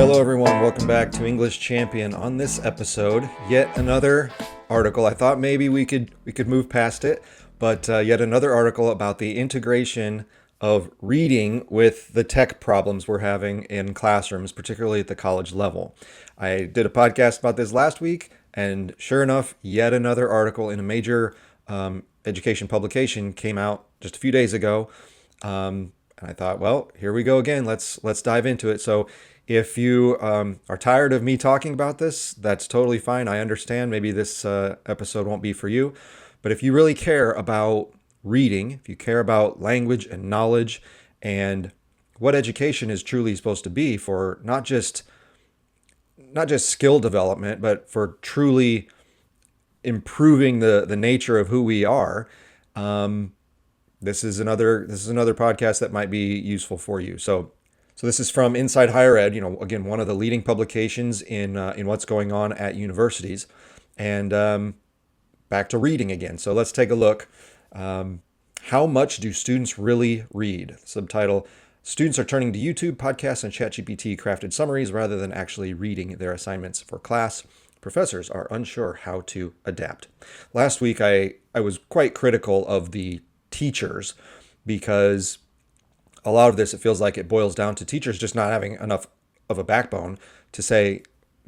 Hello everyone, welcome back to English Champion. On this episode, yet another article. I thought maybe we could move past it, but yet another article about the integration of reading with the tech problems we're having in classrooms, particularly at the college level. I did a podcast about this last week, and sure enough, yet another article in a major education publication came out just a few days ago. And I thought, well, here we go again. Let's dive into it. So if you are tired of me talking about this, that's totally fine. I understand. Maybe this episode won't be for you. But if you really care about reading, if you care about language and knowledge and what education is truly supposed to be for not just skill development, but for truly improving the nature of who we are, this is another podcast that might be useful for you. So this is from Inside Higher Ed, again, one of the leading publications in what's going on at universities. And back to reading again. So let's take a look. How much do students really read? Subtitle: Students are turning to YouTube, podcasts, and ChatGPT crafted summaries rather than actually reading their assignments for class. Professors are unsure how to adapt. Last week, I was quite critical of the teachers because a lot of this, it feels like it boils down to teachers just not having enough of a backbone to say,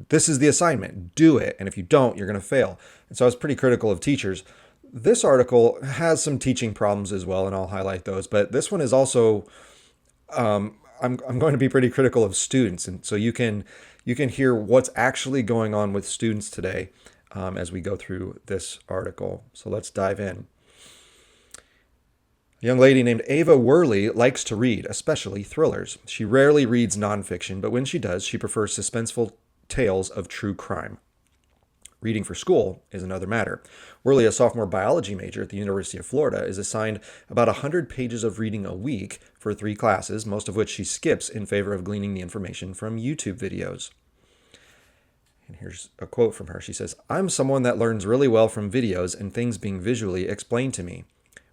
this is the assignment, do it. And if you don't, you're going to fail. And so I was pretty critical of teachers. This article has some teaching problems as well, and I'll highlight those. But this one is also, I'm going to be pretty critical of students. And so you can hear what's actually going on with students today as we go through this article. So let's dive in. A young lady named Ava Worley likes to read, especially thrillers. She rarely reads nonfiction, but when she does, she prefers suspenseful tales of true crime. Reading for school is another matter. Worley, a sophomore biology major at the University of Florida, is assigned about 100 pages of reading a week for 3 classes, most of which she skips in favor of gleaning the information from YouTube videos. And here's a quote from her. She says, "I'm someone that learns really well from videos and things being visually explained to me,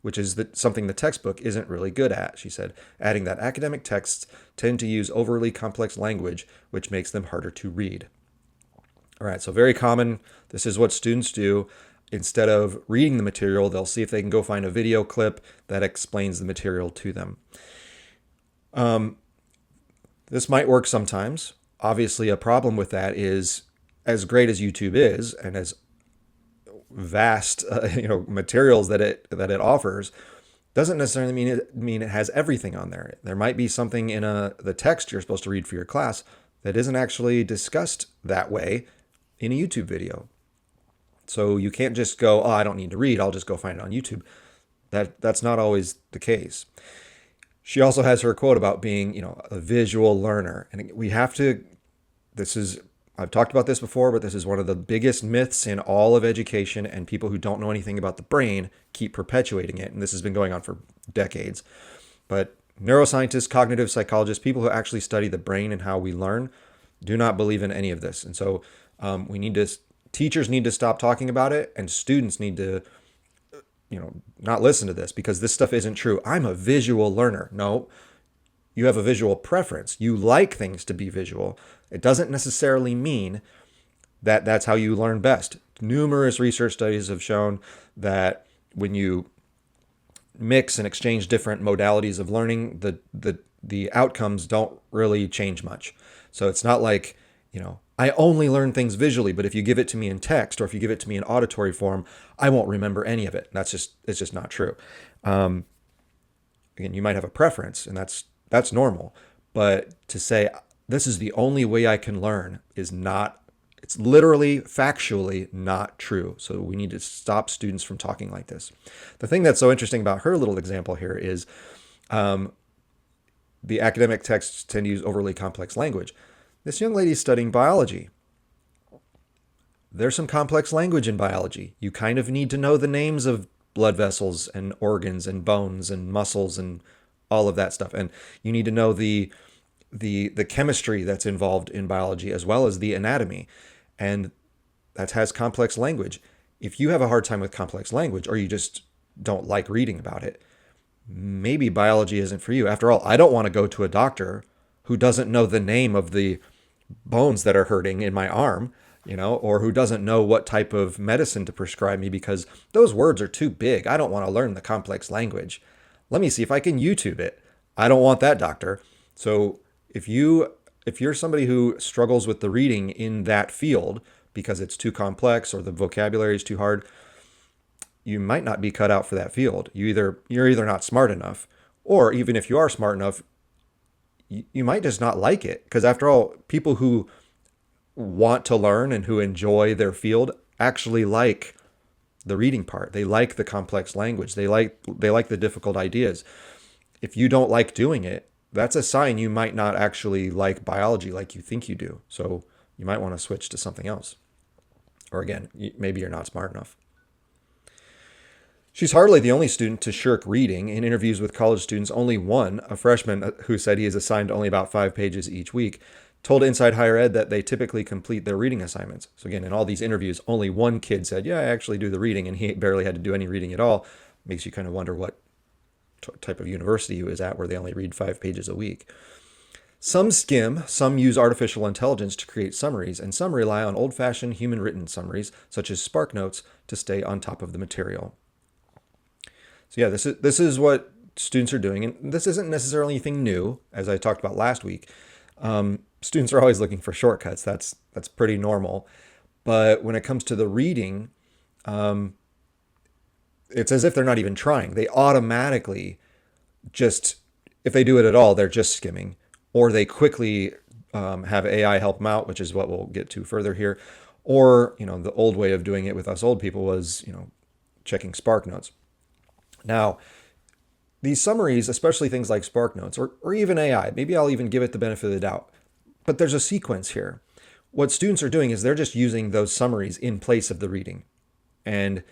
which is something the textbook isn't really good at," she said, adding that academic texts tend to use overly complex language, which makes them harder to read. All right, so very common. This is what students do. Instead of reading the material, they'll see if they can go find a video clip that explains the material to them. This might work sometimes. Obviously, a problem with that is, as great as YouTube is and as vast materials that it offers, doesn't necessarily mean it has everything on there. There might be something in the text you're supposed to read for your class that isn't actually discussed that way in a YouTube video. So you can't just go, I don't need to read, I'll just go find it on YouTube. That's not always the case. She also has her quote about being, a visual learner. And we have to, I've talked about this before, but this is one of the biggest myths in all of education, and people who don't know anything about the brain keep perpetuating it. And this has been going on for decades. But neuroscientists, cognitive psychologists, people who actually study the brain and how we learn do not believe in any of this. And so teachers need to stop talking about it, and students need to, not listen to this because this stuff isn't true. I'm a visual learner. No, you have a visual preference. You like things to be visual. It doesn't necessarily mean that that's how you learn best. Numerous research studies have shown that when you mix and exchange different modalities of learning, the outcomes don't really change much. So it's not like, I only learn things visually, but if you give it to me in text or if you give it to me in auditory form, I won't remember any of it. It's just not true. Again, you might have a preference, and that's normal. But to say this is the only way I can learn it's literally factually not true. So we need to stop students from talking like this. The thing that's so interesting about her little example here is the academic texts tend to use overly complex language. This young lady is studying biology. There's some complex language in biology. You kind of need to know the names of blood vessels and organs and bones and muscles and all of that stuff. And you need to know the chemistry that's involved in biology as well as the anatomy. And that has complex language. If you have a hard time with complex language, or you just don't like reading about it, maybe biology isn't for you. After all, I don't want to go to a doctor who doesn't know the name of the bones that are hurting in my arm, or who doesn't know what type of medicine to prescribe me because those words are too big. I don't want to learn the complex language. Let me see if I can YouTube it. I don't want that, doctor. So if you're somebody who struggles with the reading in that field because it's too complex or the vocabulary is too hard, you might not be cut out for that field. You're either not smart enough, or even if you are smart enough, you might just not like it. Because after all, people who want to learn and who enjoy their field actually like the reading part. They like the complex language. They like the difficult ideas. If you don't like doing it, that's a sign you might not actually like biology like you think you do. So you might want to switch to something else. Or again, maybe you're not smart enough. She's hardly the only student to shirk reading. In interviews with college students, only one, a freshman who said he is assigned only about 5 pages each week, told Inside Higher Ed that they typically complete their reading assignments. So again, in all these interviews, only one kid said, yeah, I actually do the reading, and he barely had to do any reading at all. Makes you kind of wonder what type of university he was at where they only read 5 pages a week. Some skim, some use artificial intelligence to create summaries, and some rely on old-fashioned human-written summaries, such as SparkNotes, to stay on top of the material. So yeah, this is what students are doing, and this isn't necessarily anything new, as I talked about last week. Students are always looking for shortcuts. That's pretty normal. But when it comes to the reading, it's as if they're not even trying. They automatically just, if they do it at all, they're just skimming, or they quickly have AI help them out, which is what we'll get to further here. Or, the old way of doing it with us old people was, checking SparkNotes. Now, these summaries, especially things like SparkNotes or even AI, maybe I'll even give it the benefit of the doubt, but there's a sequence here. What students are doing is they're just using those summaries in place of the reading. And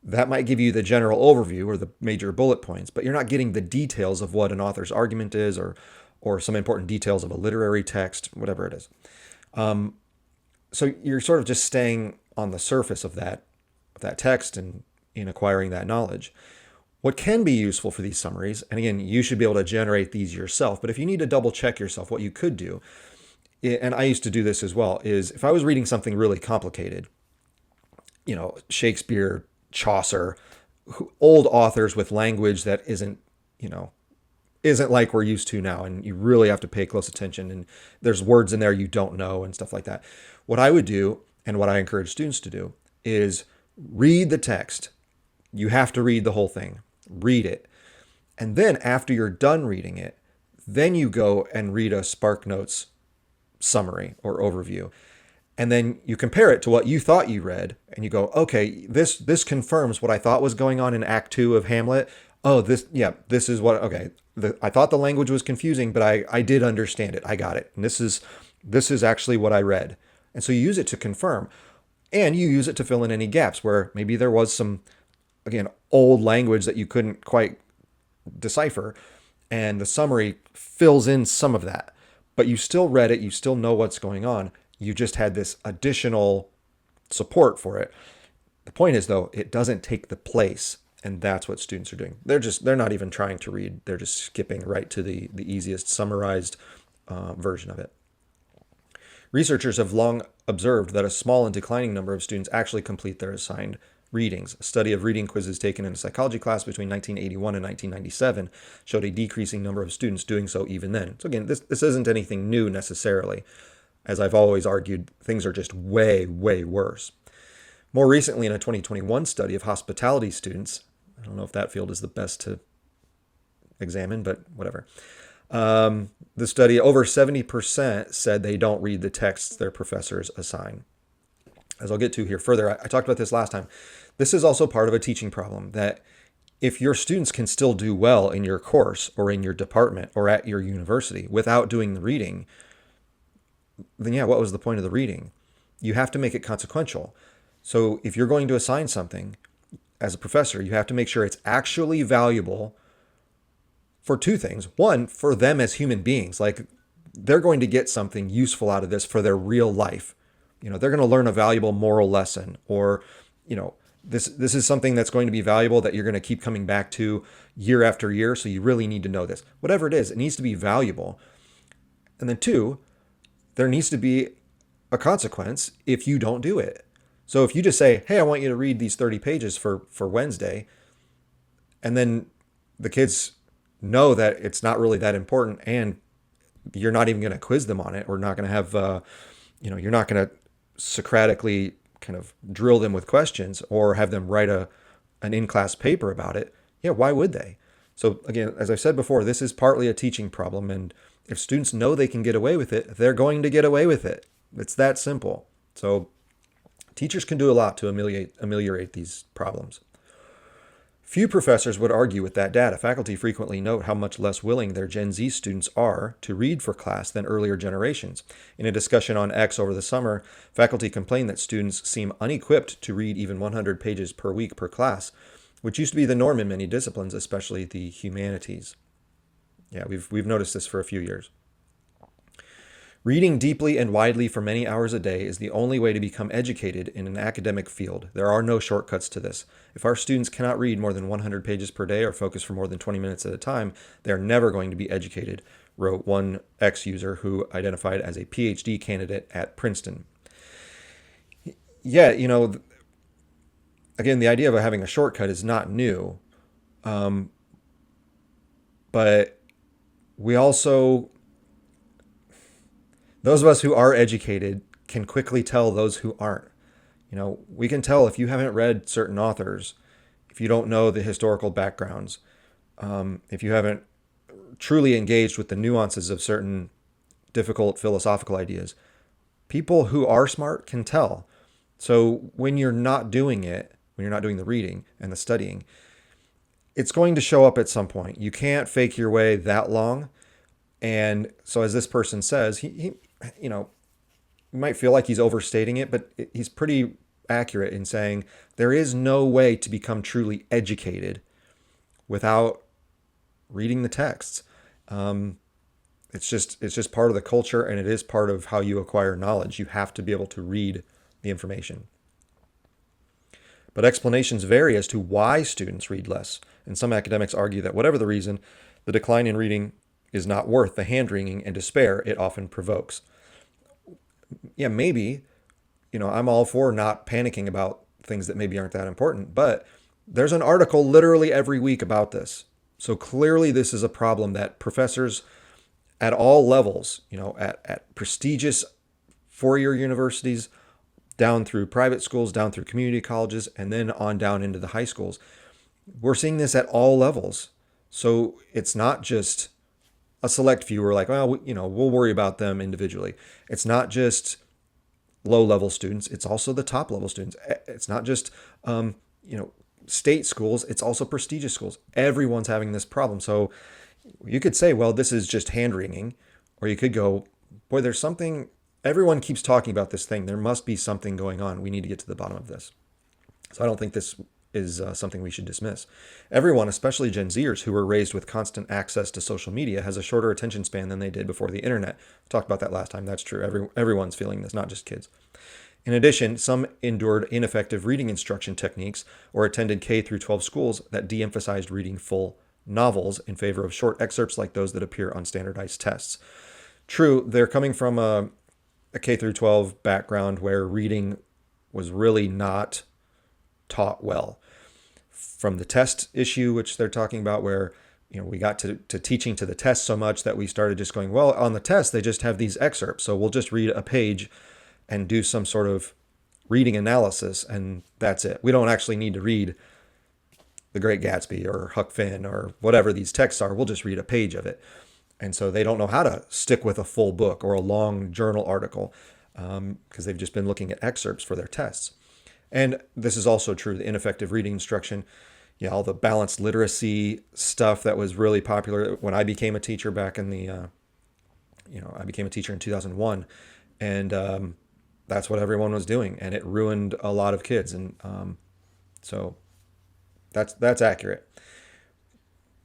that might give you the general overview or the major bullet points, but you're not getting the details of what an author's argument is or some important details of a literary text, whatever it is. So you're sort of just staying on the surface of that text and in acquiring that knowledge. What can be useful for these summaries, and again, you should be able to generate these yourself, but if you need to double check yourself, what you could do, and I used to do this as well, is if I was reading something really complicated, Shakespeare, Chaucer, old authors with language that isn't like we're used to now, and you really have to pay close attention, and there's words in there you don't know and stuff like that. What I would do, and what I encourage students to do, is read the text. You have to read the whole thing. Read it. And then after you're done reading it, then you go and read a SparkNotes summary or overview. And then you compare it to what you thought you read, and you go, okay, this confirms what I thought was going on in Act 2 of Hamlet. Oh, this is what, okay. I thought the language was confusing, but I did understand it. I got it. And this is actually what I read. And so you use it to confirm, and you use it to fill in any gaps where maybe there was some, again, old language that you couldn't quite decipher, and the summary fills in some of that. But you still read it, you still know what's going on. You just had this additional support for it. The point is, though, it doesn't take the place, and that's what students are doing. They're not even trying to read. They're just skipping right to the easiest summarized version of it. Researchers have long observed that a small and declining number of students actually complete their assigned readings. A study of reading quizzes taken in a psychology class between 1981 and 1997 showed a decreasing number of students doing so even then. So again, this isn't anything new necessarily. As I've always argued, things are just way, way worse. More recently, in a 2021 study of hospitality students, I don't know if that field is the best to examine, but whatever. The study, over 70% said they don't read the texts their professors assign. As I'll get to here further, I talked about this last time. This is also part of a teaching problem, that if your students can still do well in your course or in your department or at your university without doing the reading, then yeah, what was the point of the reading? You have to make it consequential. So if you're going to assign something as a professor, you have to make sure it's actually valuable for two things. One, for them as human beings, like they're going to get something useful out of this for their real life. They're going to learn a valuable moral lesson, or, this is something that's going to be valuable that you're going to keep coming back to year after year. So you really need to know this. Whatever it is, it needs to be valuable. And then two, there needs to be a consequence if you don't do it. So if you just say, hey, I want you to read these 30 pages for Wednesday, and then the kids know that it's not really that important, and you're not even going to quiz them on it, or not going to have, you're not going to Socratically kind of drill them with questions or have them write an in-class paper about it. Yeah, why would they? So again, as I said before, this is partly a teaching problem, and if students know they can get away with it, they're going to get away with it. It's that simple. So teachers can do a lot to ameliorate these problems. Few professors would argue with that data. Faculty frequently note how much less willing their Gen Z students are to read for class than earlier generations. In a discussion on X over the summer, faculty complained that students seem unequipped to read even 100 pages per week per class, which used to be the norm in many disciplines, especially the humanities. Yeah, we've noticed this for a few years. Reading deeply and widely for many hours a day is the only way to become educated in an academic field. There are no shortcuts to this. If our students cannot read more than 100 pages per day or focus for more than 20 minutes at a time, they are never going to be educated, wrote one X user who identified as a PhD candidate at Princeton. Yeah, again, the idea of having a shortcut is not new. But we also, those of us who are educated can quickly tell those who aren't. We can tell if you haven't read certain authors, if you don't know the historical backgrounds, if you haven't truly engaged with the nuances of certain difficult philosophical ideas. People who are smart can tell. So when you're not doing it, when you're not doing the reading and the studying, it's going to show up at some point. You can't fake your way that long. And so as this person says, he you might feel like he's overstating it, but he's pretty accurate in saying there is no way to become truly educated without reading the texts. It's just part of the culture, and it is part of how you acquire knowledge. You have to be able to read the information. But explanations vary as to why students read less, and some academics argue that whatever the reason, the decline in reading is not worth the hand-wringing and despair it often provokes. Yeah, maybe, I'm all for not panicking about things that maybe aren't that important, but there's an article literally every week about this. So clearly this is a problem that professors at all levels, at prestigious four-year universities, down through private schools, down through community colleges, and then on down into the high schools. We're seeing this at all levels. So it's not just a select few who are like, well, we'll worry about them individually. It's not just low-level students. It's also the top-level students. It's not just, state schools. It's also prestigious schools. Everyone's having this problem. So you could say, well, this is just hand-wringing. Or you could go, boy, there's something, everyone keeps talking about this thing. There must be something going on. We need to get to the bottom of this. So I don't think this is something we should dismiss. Everyone, especially Gen Zers who were raised with constant access to social media, has a shorter attention span than they did before the internet. We talked about that last time. That's true. Everyone's feeling this, not just kids. In addition, some endured ineffective reading instruction techniques or attended K through 12 schools that de-emphasized reading full novels in favor of short excerpts like those that appear on standardized tests. True, they're coming from a K through 12 background where reading was really not taught well. From the test issue, which they're talking about, where we got to teaching to the test so much that we started just going, well, on the test they just have these excerpts, so we'll just read a page and do some sort of reading analysis, and that's it. We don't actually need to read The Great Gatsby or Huck Finn or whatever these texts are. We'll just read a page of it. And so they don't know how to stick with a full book or a long journal article because they've just been looking at excerpts for their tests. And this is also true, the ineffective reading instruction, all the balanced literacy stuff that was really popular when I became a teacher back in the, I became a teacher in 2001. And that's what everyone was doing. And it ruined a lot of kids. And so that's accurate.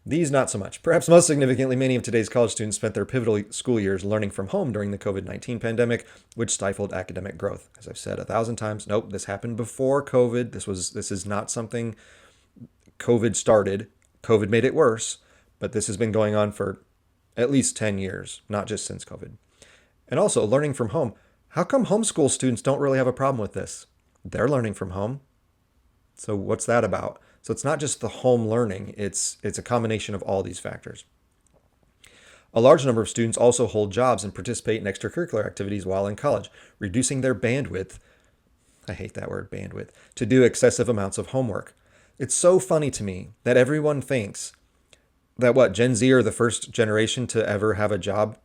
These, not so much. Perhaps most significantly, many of today's college students spent their pivotal school years learning from home during the COVID-19 pandemic, which stifled academic growth. As I've said 1,000 times, nope, this happened before COVID. This is not something COVID started. COVID made it worse, but this has been going on for at least 10 years, not just since COVID. And also learning from home. How come homeschool students don't really have a problem with this? They're learning from home. So what's that about? So it's not just the home learning, it's a combination of all these factors. A large number of students also hold jobs and participate in extracurricular activities while in college, reducing their bandwidth, I hate that word, bandwidth, to do excessive amounts of homework. It's so funny to me that everyone thinks that Gen Z are the first generation to ever have a job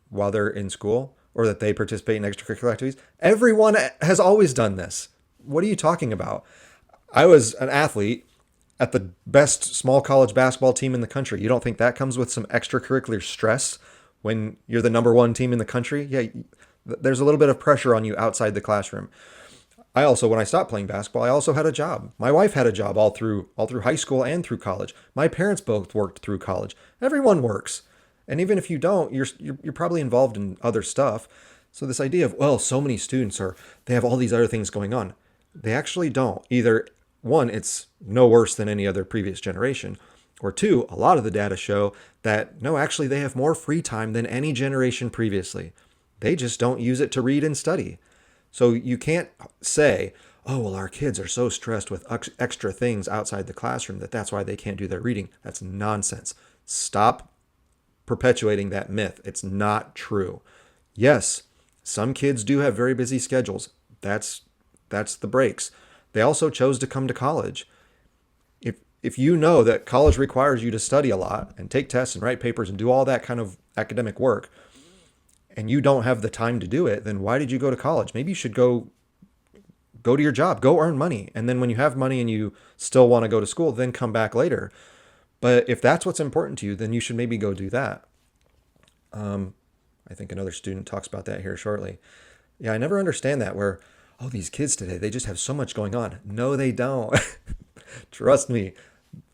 while they're in school, or that they participate in extracurricular activities. Everyone has always done this. What are you talking about? I was an athlete at the best small college basketball team in the country. You don't think that comes with some extracurricular stress when you're the number one team in the country? Yeah, there's a little bit of pressure on you outside the classroom. I also, when I stopped playing basketball, I also had a job. My wife had a job all through high school and through college. My parents both worked through college. Everyone works. And even if you don't, you're probably involved in other stuff. So this idea of, well, so many students they have all these other things going on. They actually don't. Either one, it's no worse than any other previous generation. Or two, a lot of the data show that no, actually they have more free time than any generation previously. They just don't use it to read and study. So you can't say, oh, well, our kids are so stressed with extra things outside the classroom that's why they can't do their reading. That's nonsense. Stop perpetuating that myth. It's not true. Yes, some kids do have very busy schedules. That's the breaks. They also chose to come to college. If you know that college requires you to study a lot and take tests and write papers and do all that kind of academic work, and you don't have the time to do it, then why did you go to college? Maybe you should go to your job, go earn money. And then when you have money and you still want to go to school, then come back later. But if that's what's important to you, then you should maybe go do that. I think another student talks about that here shortly. Yeah, I never understand that where, oh, these kids today, they just have so much going on. No, they don't. Trust me.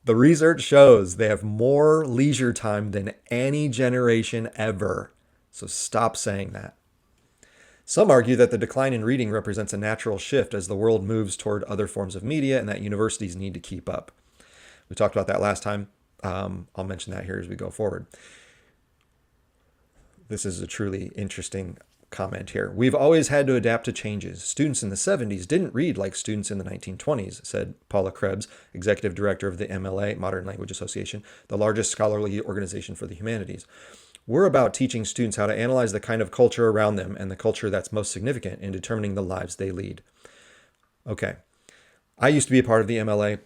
The research shows they have more leisure time than any generation ever. So stop saying that. Some argue that the decline in reading represents a natural shift as the world moves toward other forms of media and that universities need to keep up. We talked about that last time. I'll mention that here as we go forward. This is a truly interesting comment here. We've always had to adapt to changes. Students in the 70s didn't read like students in the 1920s, said Paula Krebs, executive director of the MLA, Modern Language Association, the largest scholarly organization for the humanities. We're about teaching students how to analyze the kind of culture around them and the culture that's most significant in determining the lives they lead. Okay. I used to be a part of the MLA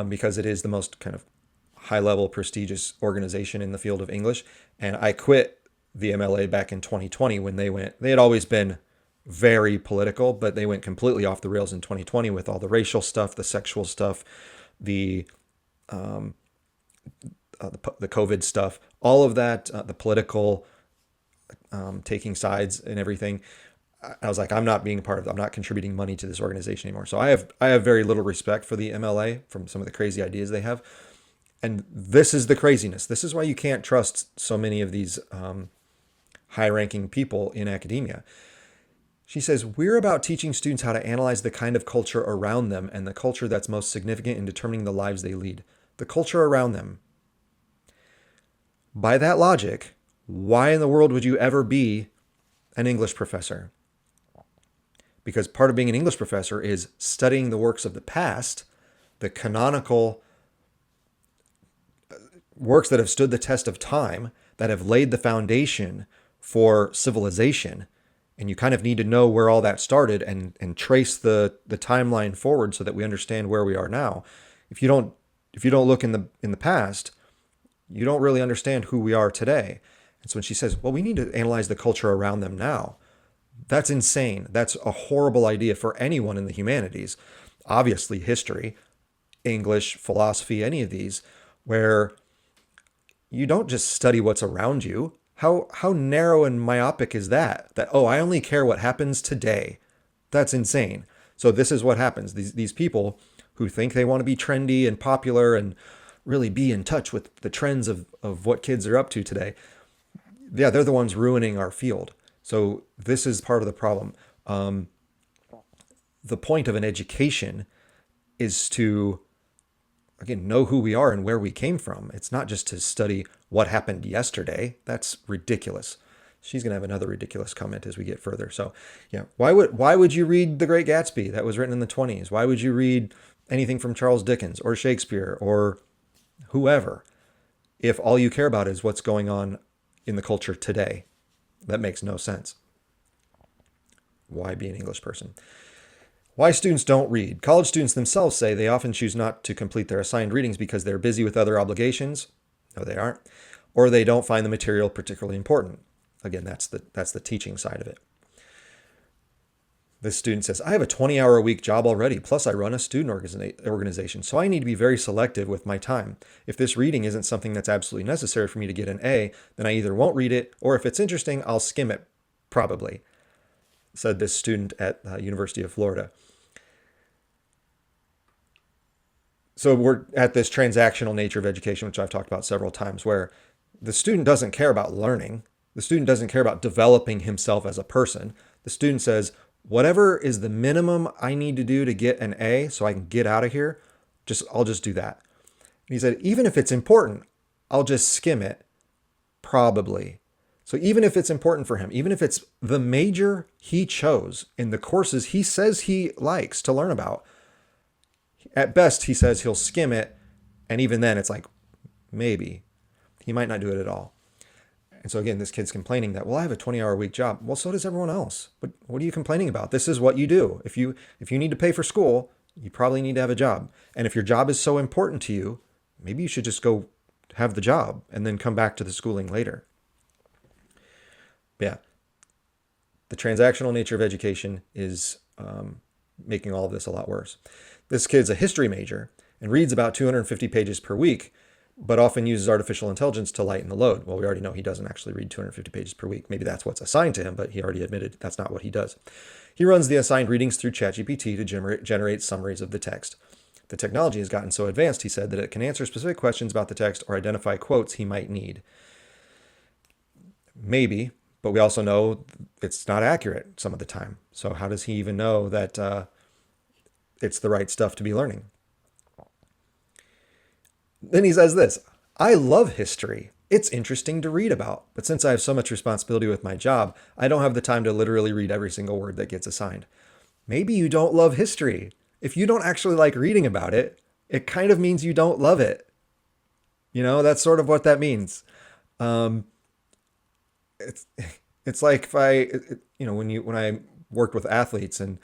because it is the most kind of high-level prestigious organization in the field of English. And I quit the MLA back in 2020 when they had always been very political, but they went completely off the rails in 2020 with all the racial stuff, the sexual stuff, the COVID stuff, all of that, the political taking sides and everything. I was like, I'm not being part of it. I'm not contributing money to this organization anymore. So I have very little respect for the MLA from some of the crazy ideas they have. And this is the craziness. This is why you can't trust so many of these high-ranking people in academia. She says, we're about teaching students how to analyze the kind of culture around them and the culture that's most significant in determining the lives they lead. The culture around them. By that logic, why in the world would you ever be an English professor? Because part of being an English professor is studying the works of the past, the canonical works that have stood the test of time, that have laid the foundation for civilization. And you kind of need to know where all that started and trace the timeline forward so that we understand where we are now. If you don't look in the past, you don't really understand who we are today. And so when she says, well, we need to analyze the culture around them now, that's insane. That's a horrible idea for anyone in the humanities. Obviously, history, English, philosophy, any of these, where you don't just study what's around you. How narrow and myopic is that? That, oh, I only care what happens today. That's insane. So this is what happens. These people who think they want to be trendy and popular and really be in touch with the trends of what kids are up to today. Yeah, they're the ones ruining our field. So this is part of the problem. The point of an education is to, again, know who we are and where we came from. It's not just to study what happened yesterday. That's ridiculous. She's going to have another ridiculous comment as we get further. So, yeah, why would you read The Great Gatsby that was written in the 20s? Why would you read anything from Charles Dickens or Shakespeare or whoever if all you care about is what's going on in the culture today? That makes no sense. Why be an English person? Why students don't read. College students themselves say they often choose not to complete their assigned readings because they're busy with other obligations. No, they aren't. Or they don't find the material particularly important. Again, that's the teaching side of it. This student says, I have a 20-hour-a-week job already, plus I run a student organization, so I need to be very selective with my time. If this reading isn't something that's absolutely necessary for me to get an A, then I either won't read it, or if it's interesting, I'll skim it, probably, said this student at University of Florida. So we're at this transactional nature of education, which I've talked about several times, where the student doesn't care about learning. The student doesn't care about developing himself as a person. The student says, whatever is the minimum I need to do to get an A so I can get out of here, I'll just do that. And he said, even if it's important, I'll just skim it, probably. So even if it's important for him, even if it's the major he chose in the courses he says he likes to learn about, at best, he says he'll skim it. And even then, it's like, maybe. He might not do it at all. And so again, this kid's complaining that, well, I have a 20-hour-a-week job. Well, so does everyone else. But what are you complaining about? This is what you do. If you need to pay for school, you probably need to have a job. And if your job is so important to you, maybe you should just go have the job and then come back to the schooling later. But yeah, the transactional nature of education is making all of this a lot worse. This kid's a history major and reads about 250 pages per week, but often uses artificial intelligence to lighten the load. Well, we already know he doesn't actually read 250 pages per week. Maybe that's what's assigned to him, but he already admitted that's not what he does. He runs the assigned readings through ChatGPT to generate summaries of the text. The technology has gotten so advanced, he said, that it can answer specific questions about the text or identify quotes he might need. Maybe, but we also know it's not accurate some of the time. So how does he even know that it's the right stuff to be learning? Then he says this, I love history. It's interesting to read about, but since I have so much responsibility with my job, I don't have the time to literally read every single word that gets assigned. Maybe you don't love history. If you don't actually like reading about it, it kind of means you don't love it. You know, that's sort of what that means. It's like if when I worked with athletes and,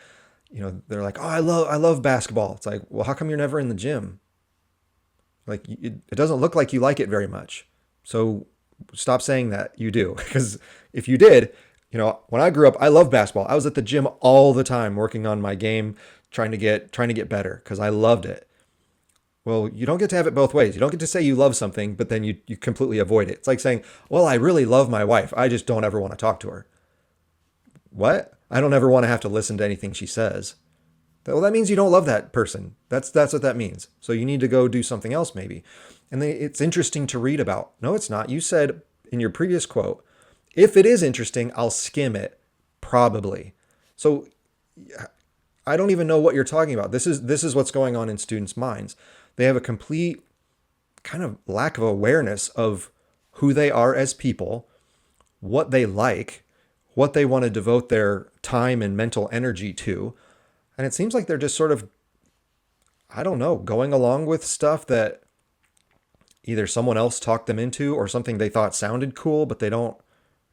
they're like, oh, I love basketball. It's like, well, how come you're never in the gym? Like, it doesn't look like you like it very much. So stop saying that you do. Because if you did, when I grew up, I loved basketball. I was at the gym all the time working on my game, trying to get better because I loved it. Well, you don't get to have it both ways. You don't get to say you love something, but then you completely avoid it. It's like saying, well, I really love my wife. I just don't ever want to talk to her. What? I don't ever want to have to listen to anything she says. Well, that means you don't love that person. That's what that means. So you need to go do something else maybe. And then it's interesting to read about. No, it's not. You said in your previous quote, if it is interesting, I'll skim it, probably. So I don't even know what you're talking about. This is what's going on in students' minds. They have a complete kind of lack of awareness of who they are as people, what they like, what they want to devote their time and mental energy to. And it seems like they're just sort of, I don't know, going along with stuff that either someone else talked them into or something they thought sounded cool, but they don't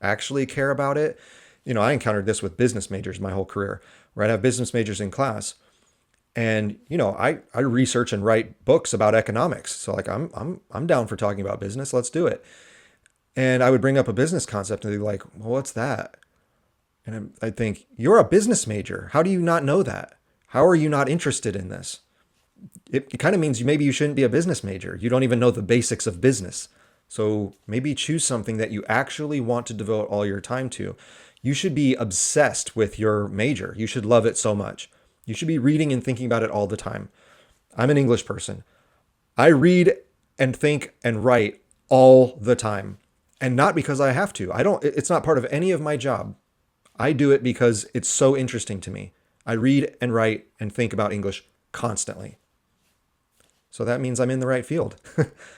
actually care about it. I encountered this with business majors my whole career, where I'd have business majors in class. And, I research and write books about economics. So like, I'm down for talking about business. Let's do it. And I would bring up a business concept and they'd be like, well, what's that? And I think, you're a business major. How do you not know that? How are you not interested in this? It kind of means maybe you shouldn't be a business major. You don't even know the basics of business. So maybe choose something that you actually want to devote all your time to. You should be obsessed with your major. You should love it so much. You should be reading and thinking about it all the time. I'm an English person. I read and think and write all the time. And not because I have to. It's not part of any of my job. I do it because it's so interesting to me. I read and write and think about English constantly. So that means I'm in the right field.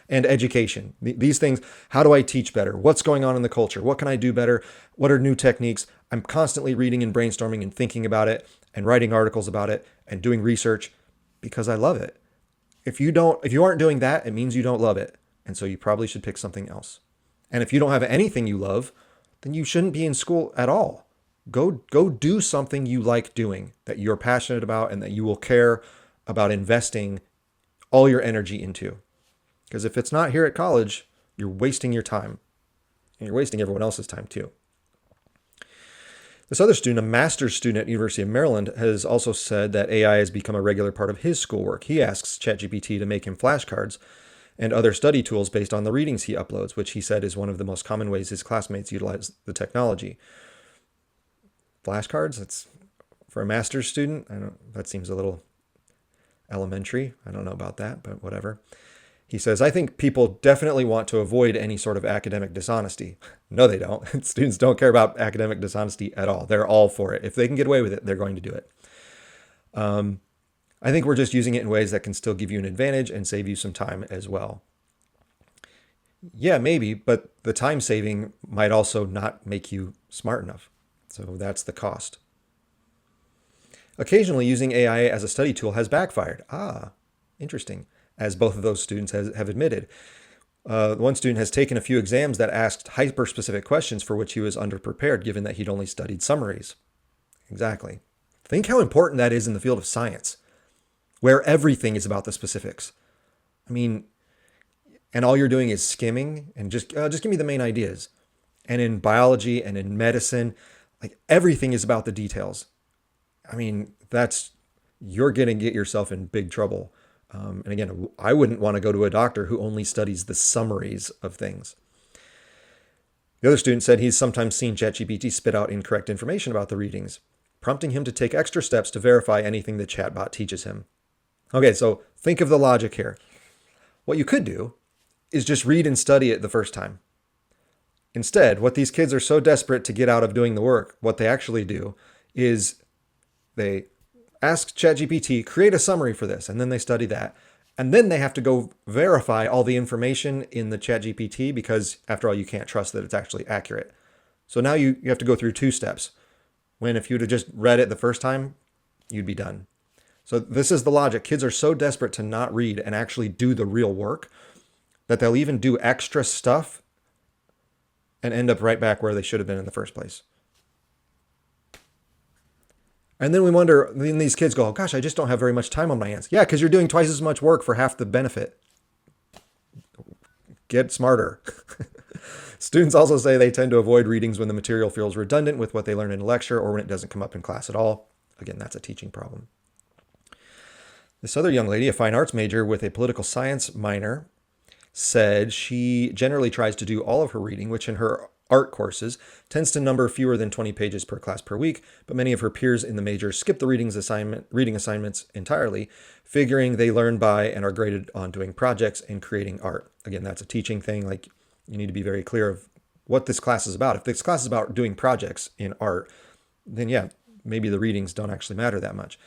And education. These things, how do I teach better? What's going on in the culture? What can I do better? What are new techniques? I'm constantly reading and brainstorming and thinking about it and writing articles about it and doing research because I love it. If you aren't doing that, it means you don't love it. And so you probably should pick something else. And if you don't have anything you love, then you shouldn't be in school at all. Go do something you like doing, that you're passionate about and that you will care about investing all your energy into. Because if it's not here at college, you're wasting your time. And you're wasting everyone else's time too. This other student, a master's student at University of Maryland, has also said that AI has become a regular part of his schoolwork. He asks ChatGPT to make him flashcards and other study tools based on the readings he uploads, which he said is one of the most common ways his classmates utilize the technology. Flashcards? That's for a master's student? That seems a little elementary. I don't know about that, but whatever. He says, I think people definitely want to avoid any sort of academic dishonesty. No, they don't. Students don't care about academic dishonesty at all. They're all for it. If they can get away with it, they're going to do it. I think we're just using it in ways that can still give you an advantage and save you some time as well. Yeah, maybe, but the time saving might also not make you smart enough. So that's the cost. Occasionally, using AI as a study tool has backfired. Interesting, as both of those students have admitted. One student has taken a few exams that asked hyper-specific questions for which he was underprepared, given that he'd only studied summaries. Exactly. Think how important that is in the field of science, where everything is about the specifics. I mean, and all you're doing is skimming and just give me the main ideas. And in biology and in medicine, like everything is about the details. I mean, you're going to get yourself in big trouble. And again, I wouldn't want to go to a doctor who only studies the summaries of things. The other student said he's sometimes seen ChatGPT spit out incorrect information about the readings, prompting him to take extra steps to verify anything the chatbot teaches him. Okay, so think of the logic here. What you could do is just read and study it the first time. Instead, what these kids are so desperate to get out of doing the work, what they actually do is they ask ChatGPT, create a summary for this, and then they study that. And then they have to go verify all the information in the ChatGPT because, after all, you can't trust that it's actually accurate. So now you have to go through 2 steps. When if you'd have just read it the first time, you'd be done. So this is the logic. Kids are so desperate to not read and actually do the real work that they'll even do extra stuff and end up right back where they should have been in the first place. And then we wonder, then these kids go, oh, gosh, I just don't have very much time on my hands. Yeah, because you're doing twice as much work for half the benefit. Get smarter. Students also say they tend to avoid readings when the material feels redundant with what they learn in a lecture or when it doesn't come up in class at all. Again, that's a teaching problem. This other young lady, a fine arts major with a political science minor, said she generally tries to do all of her reading, which in her art courses tends to number fewer than 20 pages per class per week, but many of her peers in the major skip the reading assignments entirely, figuring they learn by and are graded on doing projects and creating art. Again, that's a teaching thing. Like, you need to be very clear of what this class is about. If this class is about doing projects in art, then yeah, maybe the readings don't actually matter that much.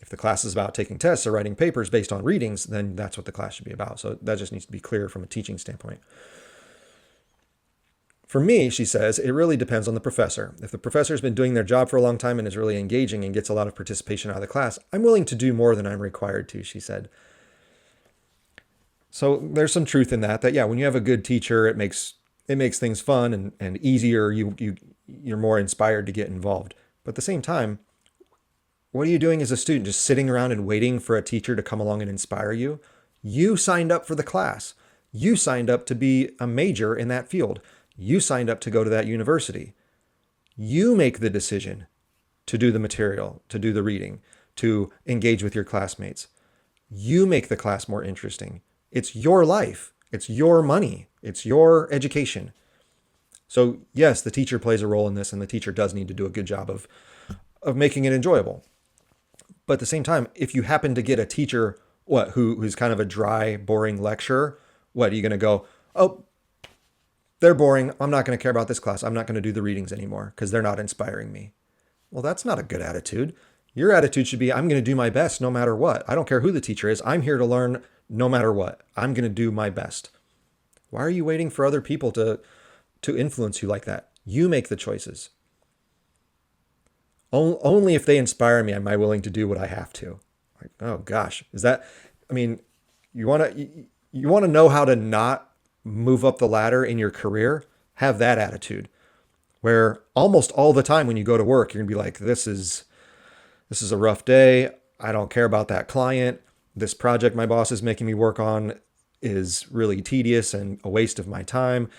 If the class is about taking tests or writing papers based on readings, then that's what the class should be about. So that just needs to be clear from a teaching standpoint. For me, she says, it really depends on the professor. If the professor has been doing their job for a long time and is really engaging and gets a lot of participation out of the class, I'm willing to do more than I'm required to, she said. So there's some truth in that yeah, when you have a good teacher, it makes things fun and easier. You're more inspired to get involved. But at the same time, what are you doing as a student? Just sitting around and waiting for a teacher to come along and inspire you? You signed up for the class. You signed up to be a major in that field. You signed up to go to that university. You make the decision to do the material, to do the reading, to engage with your classmates. You make the class more interesting. It's your life. It's your money. It's your education. So yes, the teacher plays a role in this, and the teacher does need to do a good job of making it enjoyable. But at the same time, if you happen to get a teacher, who's kind of a dry, boring lecturer, are you going to go, oh, they're boring. I'm not going to care about this class. I'm not going to do the readings anymore because they're not inspiring me. Well, that's not a good attitude. Your attitude should be, I'm going to do my best no matter what. I don't care who the teacher is. I'm here to learn no matter what. I'm going to do my best. Why are you waiting for other people to influence you like that? You make the choices. Only if they inspire me am I willing to do what I have to. Like, oh gosh, is that? I mean, you want to know how to not move up the ladder in your career? Have that attitude, where almost all the time when you go to work, you're gonna be like, this is a rough day. I don't care about that client. This project my boss is making me work on is really tedious and a waste of my time.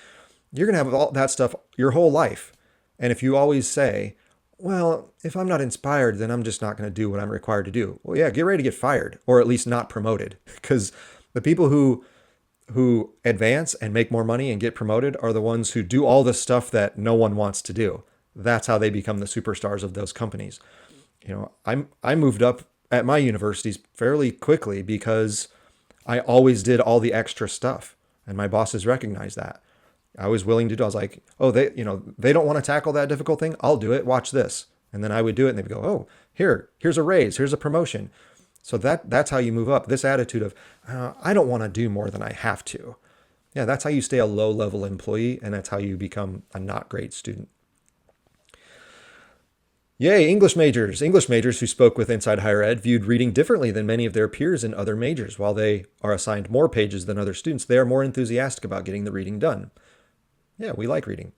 You're going to have all that stuff your whole life. And if you always say, well, if I'm not inspired, then I'm just not going to do what I'm required to do. Well, yeah, get ready to get fired or at least not promoted, because the people who advance and make more money and get promoted are the ones who do all the stuff that no one wants to do. That's how they become the superstars of those companies. I moved up at my universities fairly quickly because I always did all the extra stuff, and my bosses recognized that. I was willing to do. I was like, oh, they don't want to tackle that difficult thing. I'll do it. Watch this. And then I would do it, and they'd go, oh, here's a raise, here's a promotion. So that's how you move up. This attitude of I don't want to do more than I have to. Yeah, that's how you stay a low-level employee, and that's how you become a not great student. Yay, English majors. English majors who spoke with Inside Higher Ed viewed reading differently than many of their peers in other majors. While they are assigned more pages than other students, they are more enthusiastic about getting the reading done. Yeah, we like reading.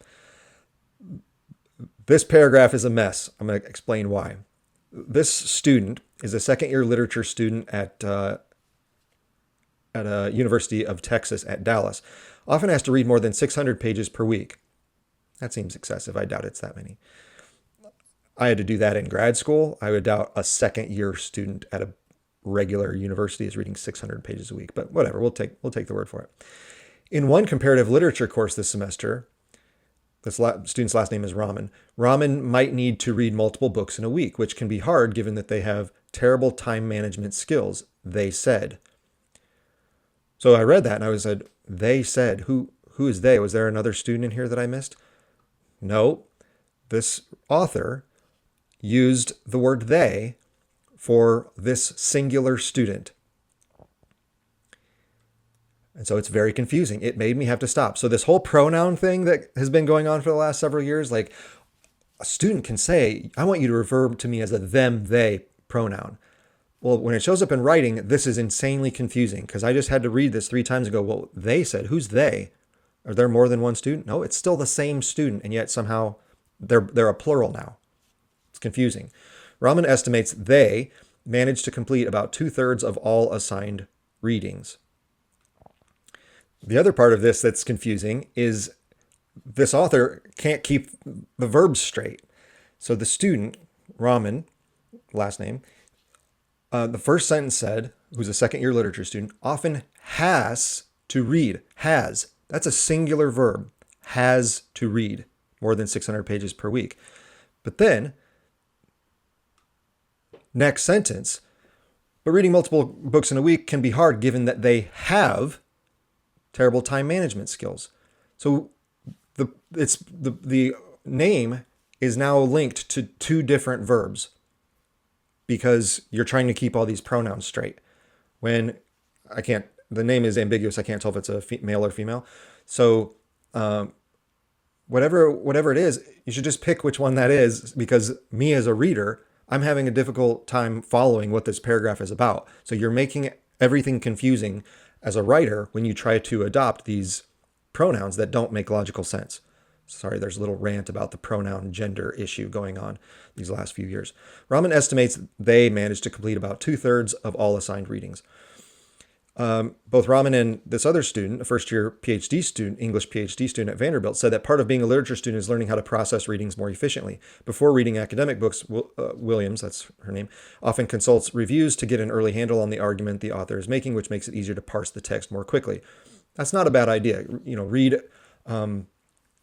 This paragraph is a mess. I'm going to explain why. This student is a second-year literature student at a University of Texas at Dallas. Often has to read more than 600 pages per week. That seems excessive. I doubt it's that many. I had to do that in grad school. I would doubt a second-year student at a regular university is reading 600 pages a week. But whatever, we'll take the word for it. In one comparative literature course this semester, this student's last name is Raman. Raman might need to read multiple books in a week, which can be hard given that they have terrible time management skills, they said. So I read that and I said, they said, who is they? Was there another student in here that I missed? No, this author used the word they for this singular student. And so it's very confusing. It made me have to stop. So this whole pronoun thing that has been going on for the last several years, like a student can say, I want you to refer to me as a them, they pronoun. Well, when it shows up in writing, this is insanely confusing because I just had to read this 3 times and go, well, they said, who's they? Are there more than one student? No, it's still the same student. And yet somehow they're a plural now. It's confusing. Raman estimates they managed to complete about 2/3 of all assigned readings. The other part of this that's confusing is this author can't keep the verbs straight. So the student, Raman, last name, the first sentence said, who's a second-year literature student, often has to read. Has. That's a singular verb. Has to read more than 600 pages per week. But then, next sentence, but reading multiple books in a week can be hard given that they have terrible time management skills. So the name is now linked to 2 different verbs because you're trying to keep all these pronouns straight. When the name is ambiguous. I can't tell if it's a male or female. So whatever it is, you should just pick which one that is, because me as a reader, I'm having a difficult time following what this paragraph is about. So you're making everything confusing as a writer when you try to adopt these pronouns that don't make logical sense. Sorry, there's a little rant about the pronoun gender issue going on these last few years. Raman estimates they managed to complete about 2/3 of all assigned readings. Both Raman and this other student, a first-year PhD student, English PhD student at Vanderbilt, said that part of being a literature student is learning how to process readings more efficiently. Before reading academic books, Williams, that's her name, often consults reviews to get an early handle on the argument the author is making, which makes it easier to parse the text more quickly. That's not a bad idea. Read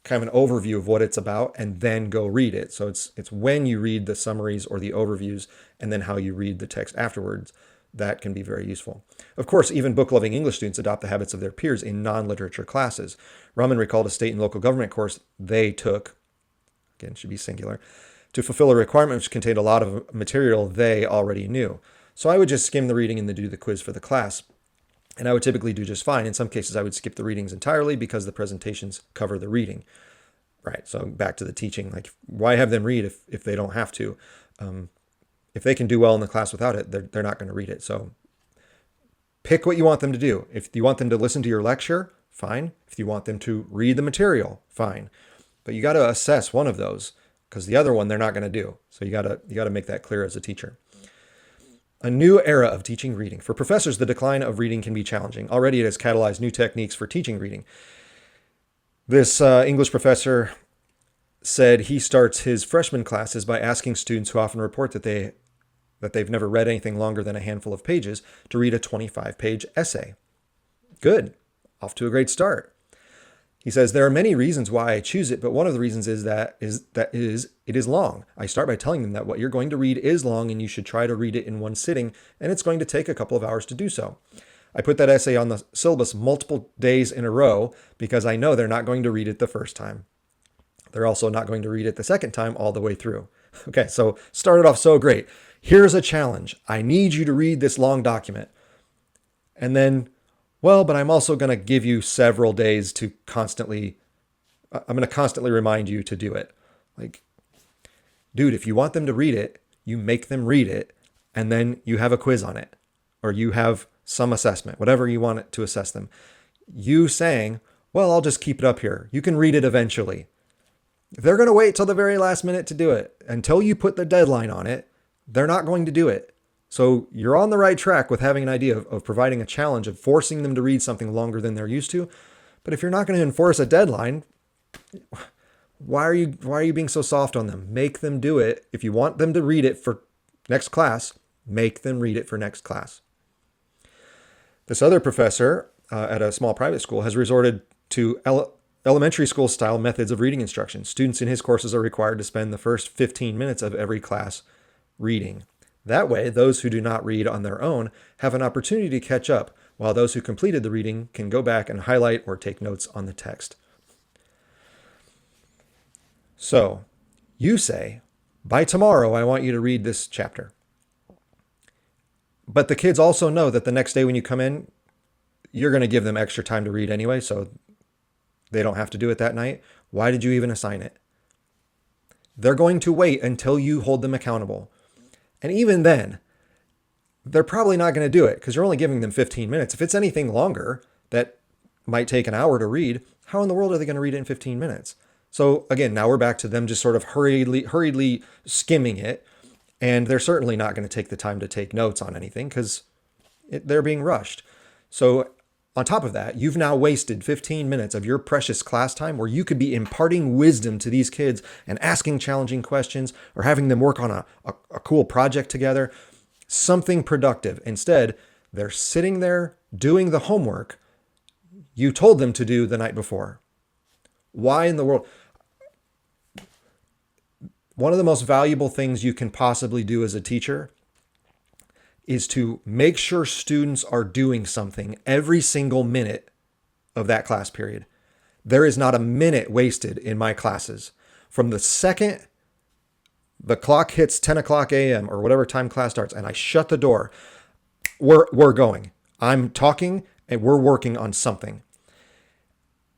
kind of an overview of what it's about and then go read it. So it's when you read the summaries or the overviews and then how you read the text afterwards that can be very useful. Of course, even book-loving English students adopt the habits of their peers in non-literature classes. Raman recalled a state and local government course they took, again, should be singular, to fulfill a requirement which contained a lot of material they already knew. So I would just skim the reading and then do the quiz for the class. And I would typically do just fine. In some cases, I would skip the readings entirely because the presentations cover the reading. Right. So back to the teaching, like why have them read if they don't have to? If they can do well in the class without it, they're not going to read it. So pick what you want them to do. If you want them to listen to your lecture, fine. If you want them to read the material, fine. But you got to assess one of those because the other one they're not going to do. So you got to make that clear as a teacher. A new era of teaching reading. For professors, the decline of reading can be challenging. Already it has catalyzed new techniques for teaching reading. This English professor said he starts his freshman classes by asking students who often report that they've never read anything longer than a handful of pages to read a 25-page essay. Good. Off to a great start. He says, there are many reasons why I choose it, but one of the reasons is that it is long. I start by telling them that what you're going to read is long and you should try to read it in one sitting, and it's going to take a couple of hours to do so. I put that essay on the syllabus multiple days in a row because I know they're not going to read it the first time. They're also not going to read it the second time all the way through. Okay, so started off so great. Here's a challenge. I need you to read this long document. And then, well, but I'm also going to give you several days to constantly remind you to do it. Like, dude, if you want them to read it, you make them read it, and then you have a quiz on it, or you have some assessment, whatever you want it to assess them. You saying, well, I'll just keep it up here. You can read it eventually. If they're going to wait till the very last minute to do it, until you put the deadline on it, they're not going to do it. So you're on the right track with having an idea of providing a challenge, of forcing them to read something longer than they're used to. But if you're not going to enforce a deadline, why are you being so soft on them? Make them do it. If you want them to read it for next class, make them read it for next class. This other professor at a small private school has resorted to elementary school style methods of reading instruction. Students in his courses are required to spend the first 15 minutes of every class reading. That way, those who do not read on their own have an opportunity to catch up, while those who completed the reading can go back and highlight or take notes on the text. So, you say, by tomorrow, I want you to read this chapter. But the kids also know that the next day when you come in, you're going to give them extra time to read anyway, so they don't have to do it that night. Why did you even assign it? They're going to wait until you hold them accountable. And even then, they're probably not going to do it because you're only giving them 15 minutes. If it's anything longer that might take an hour to read, how in the world are they going to read it in 15 minutes? So again, now we're back to them just sort of hurriedly skimming it. And they're certainly not going to take the time to take notes on anything because they're being rushed. So on top of that, you've now wasted 15 minutes of your precious class time where you could be imparting wisdom to these kids and asking challenging questions or having them work on a cool project together, something productive. Instead, they're sitting there doing the homework you told them to do the night before. Why in the world? One of the most valuable things you can possibly do as a teacher is to make sure students are doing something every single minute of that class period. There is not a minute wasted in my classes. From the second the clock hits 10 o'clock a.m. or whatever time class starts and I shut the door, we're going. I'm talking and we're working on something.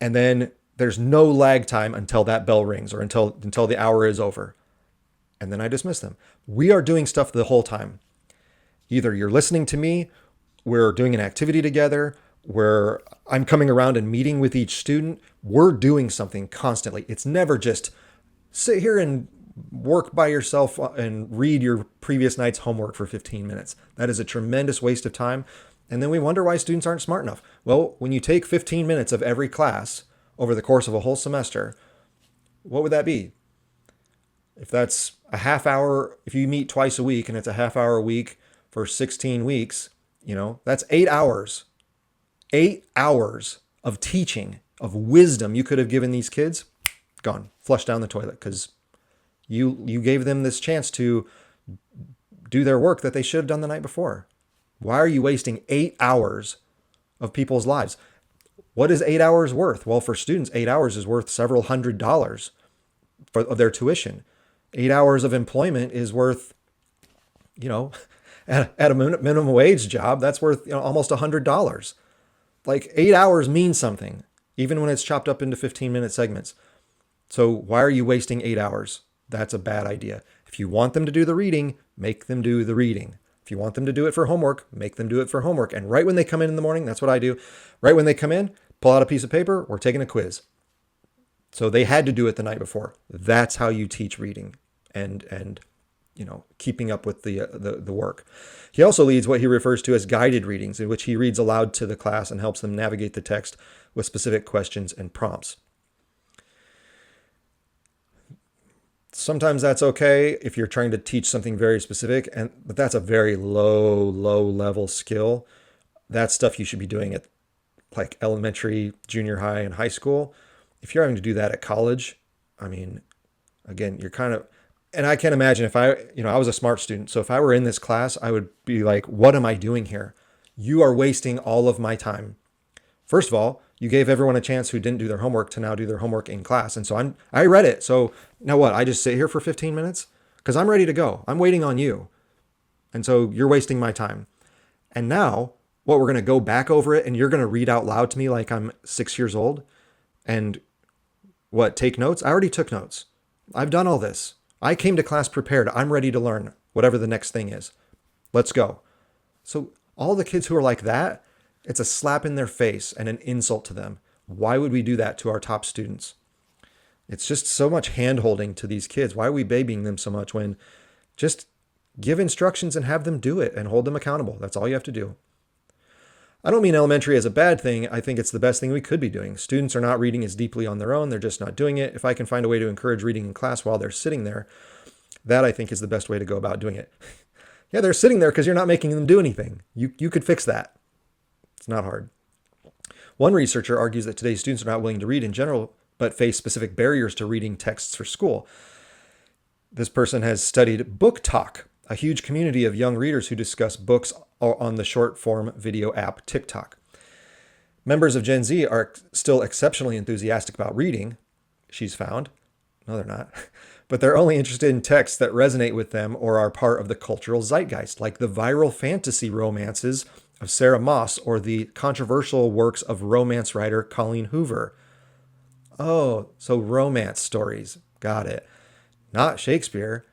And then there's no lag time until that bell rings or until the hour is over. And then I dismiss them. We are doing stuff the whole time. Either you're listening to me, we're doing an activity together, where I'm coming around and meeting with each student. We're doing something constantly. It's never just sit here and work by yourself and read your previous night's homework for 15 minutes. That is a tremendous waste of time. And then we wonder why students aren't smart enough. Well, when you take 15 minutes of every class over the course of a whole semester, what would that be? If that's a half hour, if you meet twice a week and it's a half hour a week for 16 weeks, that's 8 hours. 8 hours of teaching, of wisdom you could have given these kids, gone, flushed down the toilet because you gave them this chance to do their work that they should have done the night before. Why are you wasting 8 hours of people's lives? What is 8 hours worth? Well, for students, 8 hours is worth several $100s of their tuition. 8 hours of employment is worth, at a minimum wage job, that's worth almost $100. Like 8 hours means something, even when it's chopped up into 15-minute segments. So why are you wasting 8 hours? That's a bad idea. If you want them to do the reading, make them do the reading. If you want them to do it for homework, make them do it for homework. And right when they come in the morning, that's what I do. Right when they come in, pull out a piece of paper, we're taking a quiz. So they had to do it the night before. That's how you teach reading and keeping up with the work. He also leads what he refers to as guided readings, in which he reads aloud to the class and helps them navigate the text with specific questions and prompts. Sometimes that's okay if you're trying to teach something very specific, but that's a very low level skill. That's stuff you should be doing at like elementary, junior high, and high school. If you're having to do that at college, I mean, again, you're kind of, and I can't imagine if I was a smart student. So if I were in this class, I would be like, what am I doing here? You are wasting all of my time. First of all, you gave everyone a chance who didn't do their homework to now do their homework in class. And so I read it. So now what? I just sit here for 15 minutes because I'm ready to go. I'm waiting on you. And so you're wasting my time. And now we're going to go back over it and you're going to read out loud to me like I'm 6 years old and take notes? I already took notes. I've done all this. I came to class prepared. I'm ready to learn whatever the next thing is. Let's go. So all the kids who are like that, it's a slap in their face and an insult to them. Why would we do that to our top students? It's just so much hand-holding to these kids. Why are we babying them so much when just give instructions and have them do it and hold them accountable? That's all you have to do. I don't mean elementary as a bad thing. I think it's the best thing we could be doing. Students are not reading as deeply on their own. They're just not doing it. If I can find a way to encourage reading in class while they're sitting there, that I think is the best way to go about doing it. Yeah, they're sitting there because you're not making them do anything. You could fix that. It's not hard. One researcher argues that today's students are not willing to read in general, but face specific barriers to reading texts for school. This person has studied BookTok, a huge community of young readers who discuss books on the short form video app TikTok. Members of Gen Z are still exceptionally enthusiastic about reading, she's found. No, they're not. But they're only interested in texts that resonate with them or are part of the cultural zeitgeist, like the viral fantasy romances of Sarah Moss or the controversial works of romance writer Colleen Hoover. Oh, so romance stories. Got it. Not Shakespeare,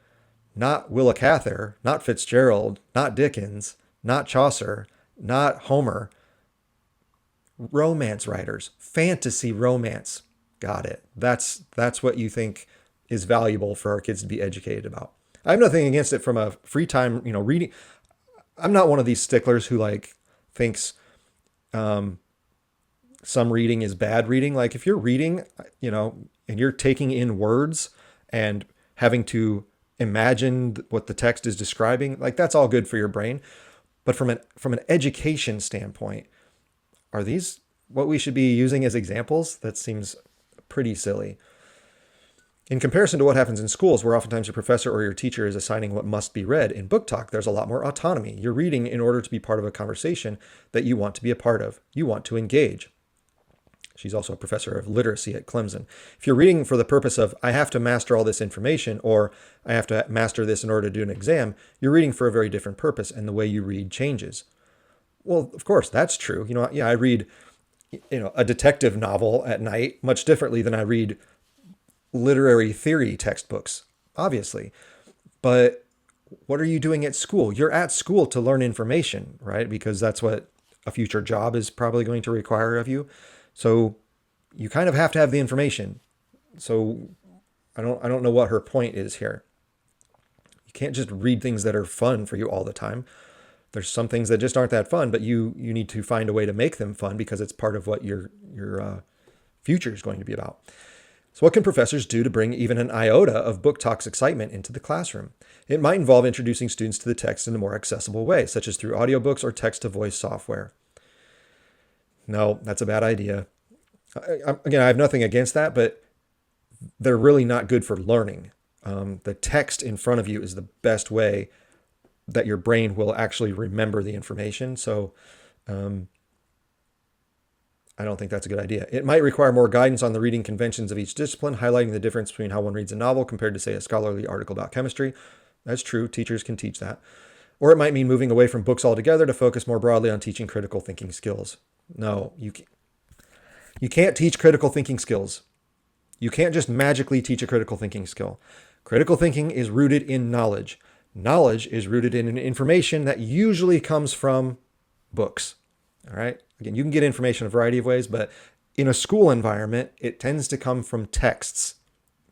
not Willa Cather, not Fitzgerald, not Dickens, not Chaucer, not Homer. Romance writers, fantasy romance. Got it. That's what you think is valuable for our kids to be educated about. I have nothing against it from a free time, reading. I'm not one of these sticklers who thinks some reading is bad reading. Like if you're reading, and you're taking in words and having to imagine what the text is describing, that's all good for your brain. But from an education standpoint, are these what we should be using as examples? That seems pretty silly. In comparison to what happens in schools, where oftentimes your professor or your teacher is assigning what must be read, in BookTok, there's a lot more autonomy. You're reading in order to be part of a conversation that you want to be a part of. You want to engage. She's also a professor of literacy at Clemson. If you're reading for the purpose of, I have to master all this information, or I have to master this in order to do an exam, you're reading for a very different purpose, and the way you read changes. Well, of course, that's true. I read, a detective novel at night much differently than I read literary theory textbooks, obviously. But what are you doing at school? You're at school to learn information, right? Because that's what a future job is probably going to require of you. So you kind of have to have the information. So I don't know what her point is here. You can't just read things that are fun for you all the time. There's some things that just aren't that fun, but you need to find a way to make them fun because it's part of what your future is going to be about. So what can professors do to bring even an iota of BookTok's excitement into the classroom? It might involve introducing students to the text in a more accessible way, such as through audiobooks or text-to-voice software. No, that's a bad idea. Again, I have nothing against that, but they're really not good for learning. The text in front of you is the best way that your brain will actually remember the information. So I don't think that's a good idea. It might require more guidance on the reading conventions of each discipline, highlighting the difference between how one reads a novel compared to, say, a scholarly article about chemistry. That's true. Teachers can teach that. Or it might mean moving away from books altogether to focus more broadly on teaching critical thinking skills. No, you can't teach critical thinking skills. You can't just magically teach a critical thinking skill. Critical thinking is rooted in knowledge. Knowledge is rooted in information that usually comes from books. All right. Again, you can get information a variety of ways, but in a school environment, it tends to come from texts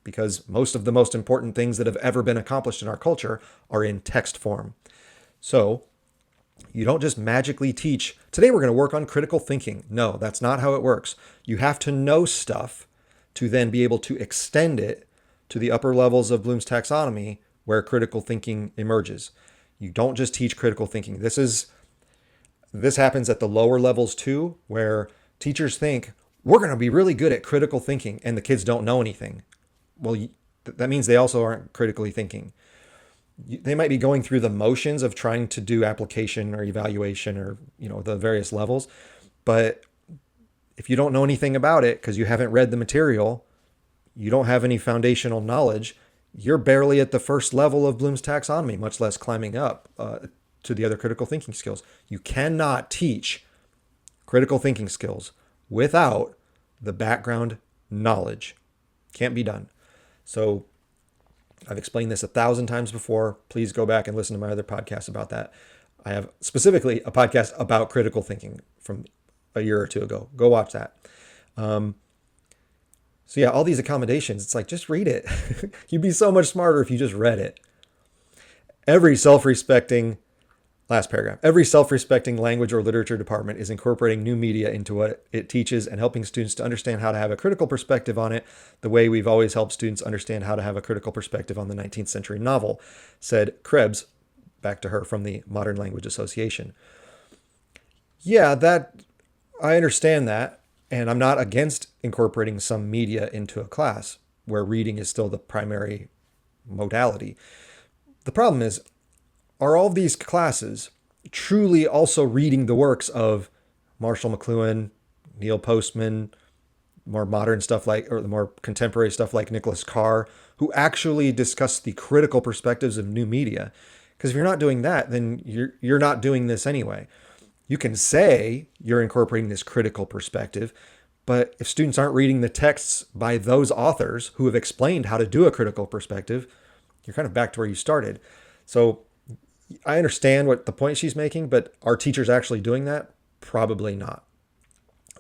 because most of the most important things that have ever been accomplished in our culture are in text form. So you don't just magically teach, today we're going to work on critical thinking. No, that's not how it works. You have to know stuff to then be able to extend it to the upper levels of Bloom's taxonomy where critical thinking emerges. You don't just teach critical thinking. This happens at the lower levels too, where teachers think we're going to be really good at critical thinking and the kids don't know anything. Well, that means they also aren't critically thinking. They might be going through the motions of trying to do application or evaluation or, the various levels. But if you don't know anything about it because you haven't read the material, you don't have any foundational knowledge, you're barely at the first level of Bloom's taxonomy, much less climbing up to the other critical thinking skills. You cannot teach critical thinking skills without the background knowledge. Can't be done. So I've explained this 1,000 times before. Please go back and listen to my other podcasts about that. I have specifically a podcast about critical thinking from a year or two ago. Go watch that. So yeah, all these accommodations, it's like, just read it. You'd be so much smarter if you just read it. Last paragraph, every self-respecting language or literature department is incorporating new media into what it teaches and helping students to understand how to have a critical perspective on it, the way we've always helped students understand how to have a critical perspective on the 19th century novel, said Krebs, back to her from the Modern Language Association. Yeah, I understand that, and I'm not against incorporating some media into a class where reading is still the primary modality. The problem is, are all of these classes truly also reading the works of Marshall McLuhan, Neil Postman, more modern stuff or the more contemporary stuff like Nicholas Carr, who actually discuss the critical perspectives of new media? Because if you're not doing that, then you're not doing this anyway. You can say you're incorporating this critical perspective, but if students aren't reading the texts by those authors who have explained how to do a critical perspective, you're kind of back to where you started. So I understand what the point she's making, but are teachers actually doing that? Probably not.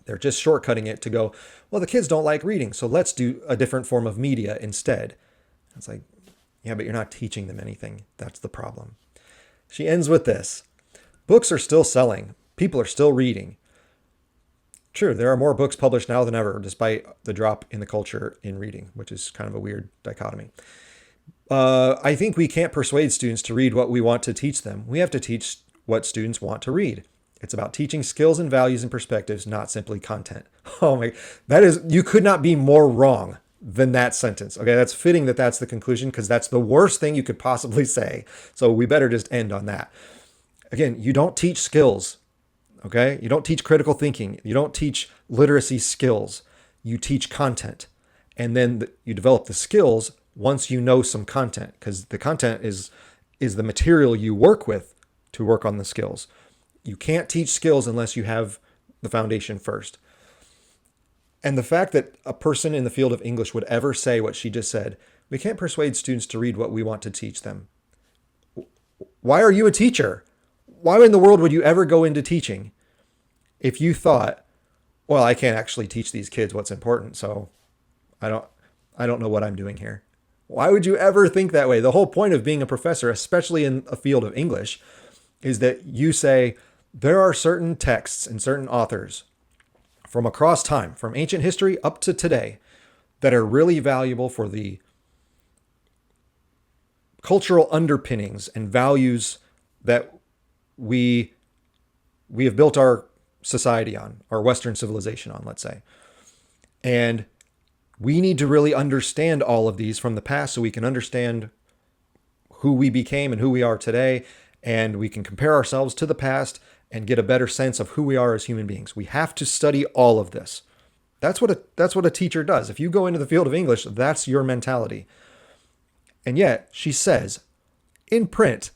They're just shortcutting it to go, well, the kids don't like reading, so let's do a different form of media instead. It's like, yeah, but you're not teaching them anything. That's the problem. She ends with this. Books are still selling. People are still reading. True, there are more books published now than ever, despite the drop in the culture in reading, which is kind of a weird dichotomy. I think we can't persuade students to read what we want to teach them. We have to teach what students want to read. It's about teaching skills and values and perspectives, not simply content. Oh my, you could not be more wrong than that sentence. Okay, that's fitting that that's the conclusion because that's the worst thing you could possibly say. So we better just end on that. Again, you don't teach skills. Okay, you don't teach critical thinking. You don't teach literacy skills. You teach content. And then you develop the skills once you know some content, because the content is the material you work with to work on the skills. You can't teach skills unless you have the foundation first. And the fact that a person in the field of English would ever say what she just said, we can't persuade students to read what we want to teach them. Why are you a teacher? Why in the world would you ever go into teaching if you thought, well, I can't actually teach these kids what's important, so I don't know what I'm doing here. Why would you ever think that way? The whole point of being a professor, especially in a field of English, is that you say there are certain texts and certain authors from across time, from ancient history up to today, that are really valuable for the cultural underpinnings and values that we have built our society on, our Western civilization on, let's say. And we need to really understand all of these from the past so we can understand who we became and who we are today. And we can compare ourselves to the past and get a better sense of who we are as human beings. We have to study all of this. That's what a teacher does. If you go into the field of English, that's your mentality. And yet she says in print,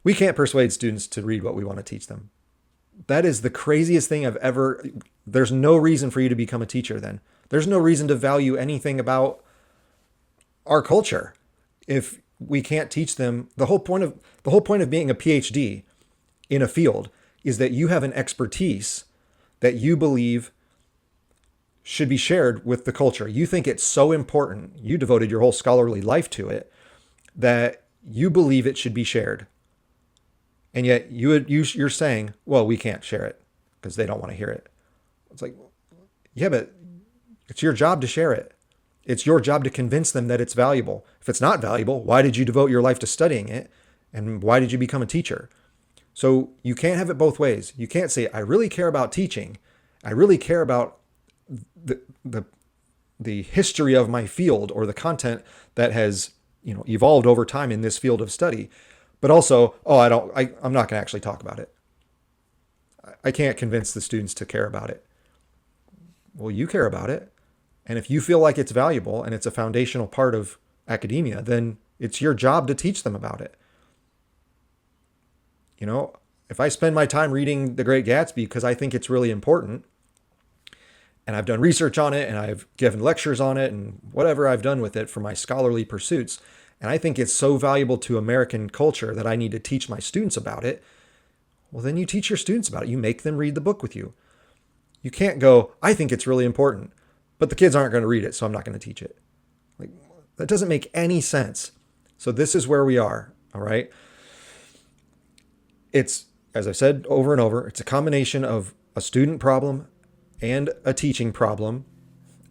we can't persuade students to read what we want to teach them. That is the craziest thing I've ever. There's no reason for you to become a teacher then. There's no reason to value anything about our culture if we can't teach them. The whole point of being a PhD in a field is that you have an expertise that you believe should be shared with the culture. You think it's so important. You devoted your whole scholarly life to it that you believe it should be shared. And yet you're saying, well, we can't share it because they don't want to hear it. It's like, yeah, but it's your job to share it. It's your job to convince them that it's valuable. If it's not valuable, why did you devote your life to studying it? And why did you become a teacher? So you can't have it both ways. You can't say, I really care about teaching. I really care about the, the, the history of my field or the content that has, evolved over time in this field of study. But also, I'm not going to actually talk about it. I can't convince the students to care about it. Well, you care about it. And if you feel like it's valuable and it's a foundational part of academia, then it's your job to teach them about it. If I spend my time reading The Great Gatsby because I think it's really important, and I've done research on it and I've given lectures on it and whatever I've done with it for my scholarly pursuits, and I think it's so valuable to American culture that I need to teach my students about it, well, then you teach your students about it. You make them read the book with you. You can't go, I think it's really important, but the kids aren't going to read it, so I'm not going to teach it. Like, that doesn't make any sense. So this is where we are, all right? It's, as I've said over and over, it's a combination of a student problem and a teaching problem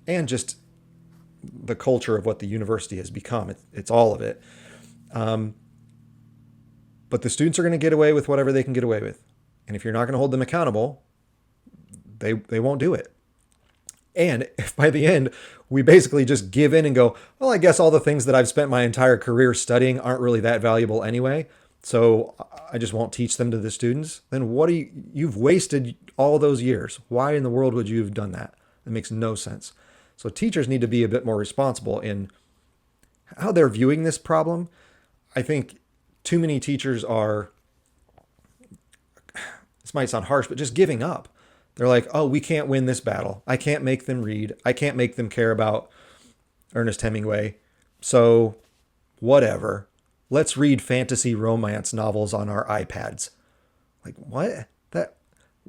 and just the culture of what the university has become. It's all of it. But the students are going to get away with whatever they can get away with. And if you're not going to hold them accountable, they won't do it. And if by the end, we basically just give in and go, well, I guess all the things that I've spent my entire career studying aren't really that valuable anyway, so I just won't teach them to the students, then you've wasted all those years. Why in the world would you have done that? It makes no sense. So teachers need to be a bit more responsible in how they're viewing this problem. I think too many teachers are, this might sound harsh, but just giving up. They're like, oh, we can't win this battle. I can't make them read. I can't make them care about Ernest Hemingway. So whatever. Let's read fantasy romance novels on our iPads. Like, what?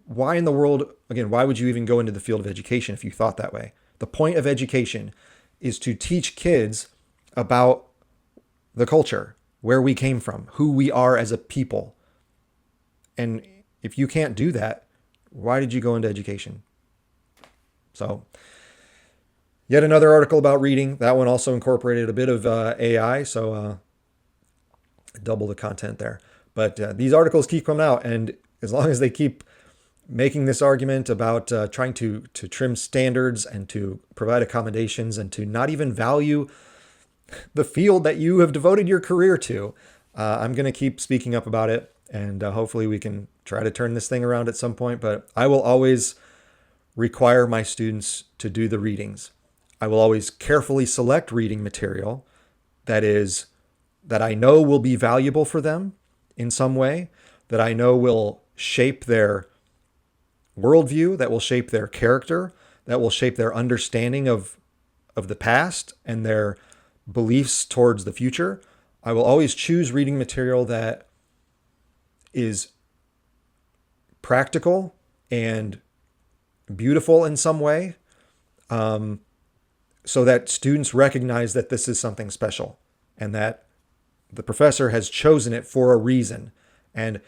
Why in the world, again, why would you even go into the field of education if you thought that way? The point of education is to teach kids about the culture, where we came from, who we are as a people. And if you can't do that, why did you go into education? So, yet another article about reading. That one also incorporated a bit of AI, so double the content there. But these articles keep coming out, and as long as they keep making this argument about trying to trim standards and to provide accommodations and to not even value the field that you have devoted your career to, I'm going to keep speaking up about it, and hopefully we can try to turn this thing around at some point. But I will always require my students to do the readings. I will always carefully select reading material that I know will be valuable for them in some way, that I know will shape their worldview, that will shape their character, that will shape their understanding of the past and their beliefs towards the future. I will always choose reading material that is practical and beautiful in some way, so that students recognize that this is something special and that the professor has chosen it for a reason. And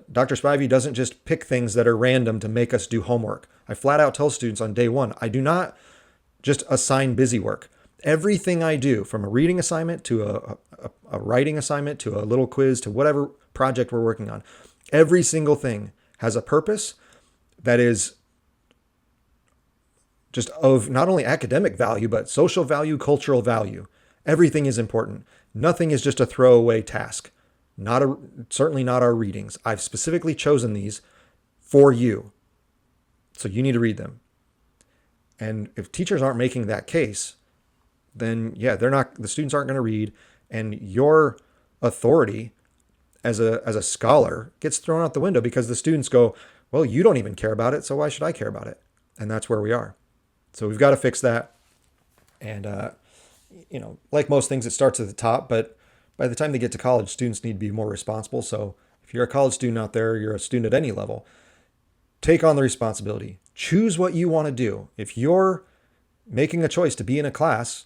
Dr. Spivey doesn't just pick things that are random to make us do homework. I flat out tell students on day one, I do not just assign busy work. Everything I do, from a reading assignment to a writing assignment to a little quiz to whatever project we're working on, every single thing has a purpose that is just of not only academic value, but social value, cultural value. Everything is important. Nothing is just a throwaway task. Certainly not our readings. I've specifically chosen these for you. So you need to read them. And if teachers aren't making that case, then yeah, the students aren't going to read, and your authority as a scholar gets thrown out the window because the students go, Well, you don't even care about it, so why should I care about it? And that's where we are. So we've got to fix that. And, like most things, it starts at the top, but by the time they get to college, students need to be more responsible. So if you're a college student out there, you're a student at any level, take on the responsibility. Choose what you want to do. If you're making a choice to be in a class,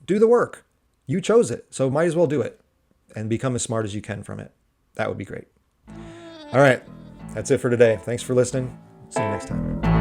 do the work. You chose it, so might as well do it and become as smart as you can from it. That would be great. All right, that's it for today. Thanks for listening. See you next time.